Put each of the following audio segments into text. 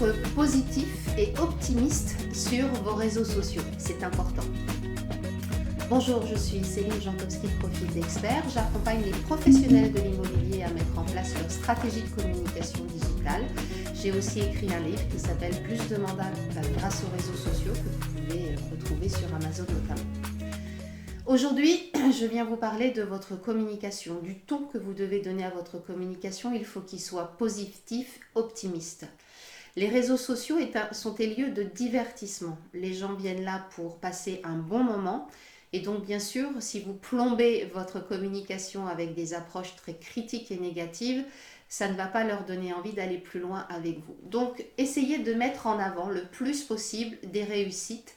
être positif et optimiste sur vos réseaux sociaux. C'est important. Bonjour, je suis Céline Jankowski, Profil d'Expert. J'accompagne les professionnels de l'immobilier à mettre en place leur stratégie de communication digitale. J'ai aussi écrit un livre qui s'appelle « Plus de mandats grâce aux réseaux sociaux » que vous pouvez retrouver sur Amazon notamment. Aujourd'hui, je viens vous parler de votre communication, du ton que vous devez donner à votre communication. Il faut qu'il soit positif, optimiste. Les réseaux sociaux sont des lieux de divertissement. Les gens viennent là pour passer un bon moment. Et donc, bien sûr, si vous plombez votre communication avec des approches très critiques et négatives, ça ne va pas leur donner envie d'aller plus loin avec vous. Donc, essayez de mettre en avant le plus possible des réussites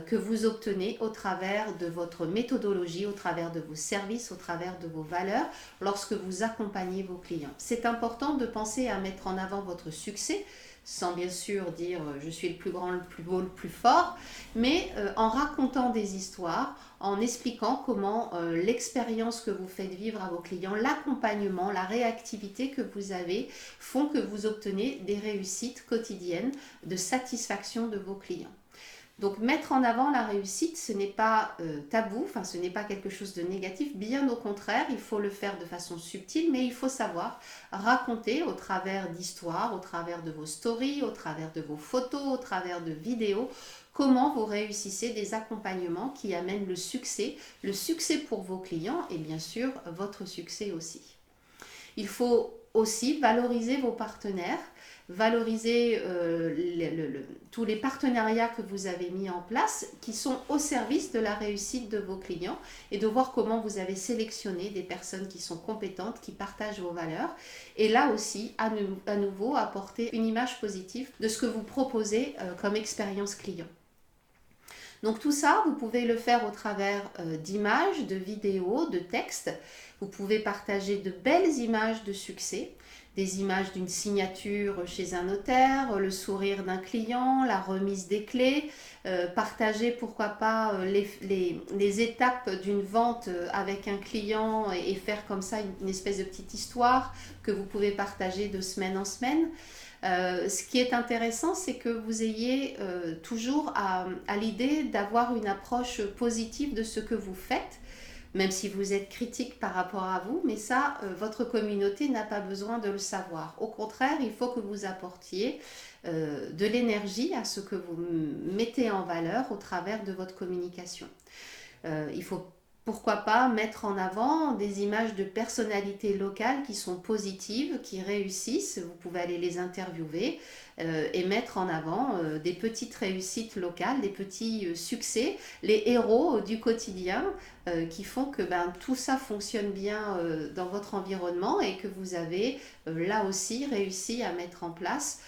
que vous obtenez au travers de votre méthodologie, au travers de vos services, au travers de vos valeurs, lorsque vous accompagnez vos clients. C'est important de penser à mettre en avant votre succès, sans bien sûr dire je suis le plus grand, le plus beau, le plus fort, mais en racontant des histoires, en expliquant comment l'expérience que vous faites vivre à vos clients, l'accompagnement, la réactivité que vous avez font que vous obtenez des réussites quotidiennes de satisfaction de vos clients. Donc mettre en avant la réussite, ce n'est pas tabou, ce n'est pas quelque chose de négatif, bien au contraire, il faut le faire de façon subtile, mais il faut savoir raconter au travers d'histoires, au travers de vos stories, au travers de vos photos, au travers de vidéos, comment vous réussissez des accompagnements qui amènent le succès pour vos clients et bien sûr votre succès aussi. Il faut aussi valoriser vos partenaires, valoriser tous les partenariats que vous avez mis en place qui sont au service de la réussite de vos clients et de voir comment vous avez sélectionné des personnes qui sont compétentes, qui partagent vos valeurs et là aussi à nouveau apporter une image positive de ce que vous proposez comme expérience client. Donc tout ça, vous pouvez le faire au travers d'images, de vidéos, de textes. Vous pouvez partager de belles images de succès, des images d'une signature chez un notaire, le sourire d'un client, la remise des clés, partager pourquoi pas les étapes d'une vente avec un client et faire comme ça une espèce de petite histoire que vous pouvez partager de semaine en semaine. Ce qui est intéressant, c'est que vous ayez toujours à l'idée d'avoir une approche positive de ce que vous faites, même si vous êtes critique par rapport à vous, mais ça, votre communauté n'a pas besoin de le savoir. Au contraire, il faut que vous apportiez de l'énergie à ce que vous mettez en valeur au travers de votre communication. Il faut pourquoi pas mettre en avant des images de personnalités locales qui sont positives, qui réussissent. Vous pouvez aller les interviewer et mettre en avant des petites réussites locales, des petits succès, les héros du quotidien qui font que tout ça fonctionne bien dans votre environnement et que vous avez là aussi réussi à mettre en place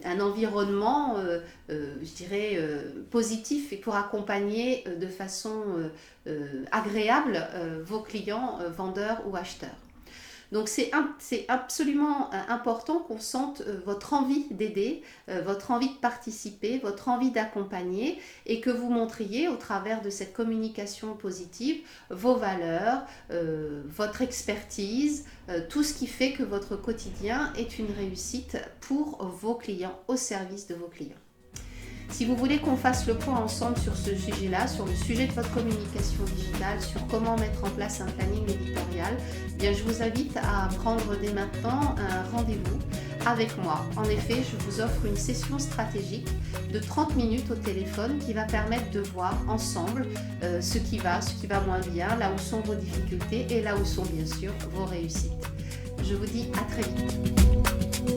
un environnement, positif et pour accompagner de façon agréable vos clients, vendeurs ou acheteurs. Donc c'est absolument important qu'on sente votre envie d'aider, votre envie de participer, votre envie d'accompagner et que vous montriez au travers de cette communication positive vos valeurs, votre expertise, tout ce qui fait que votre quotidien est une réussite pour vos clients, au service de vos clients. Si vous voulez qu'on fasse le point ensemble sur ce sujet-là, sur le sujet de votre communication digitale, sur comment mettre en place un planning éditorial, bien je vous invite à prendre dès maintenant un rendez-vous avec moi. En effet, je vous offre une session stratégique de 30 minutes au téléphone qui va permettre de voir ensemble ce qui va moins bien, là où sont vos difficultés et là où sont bien sûr vos réussites. Je vous dis à très vite.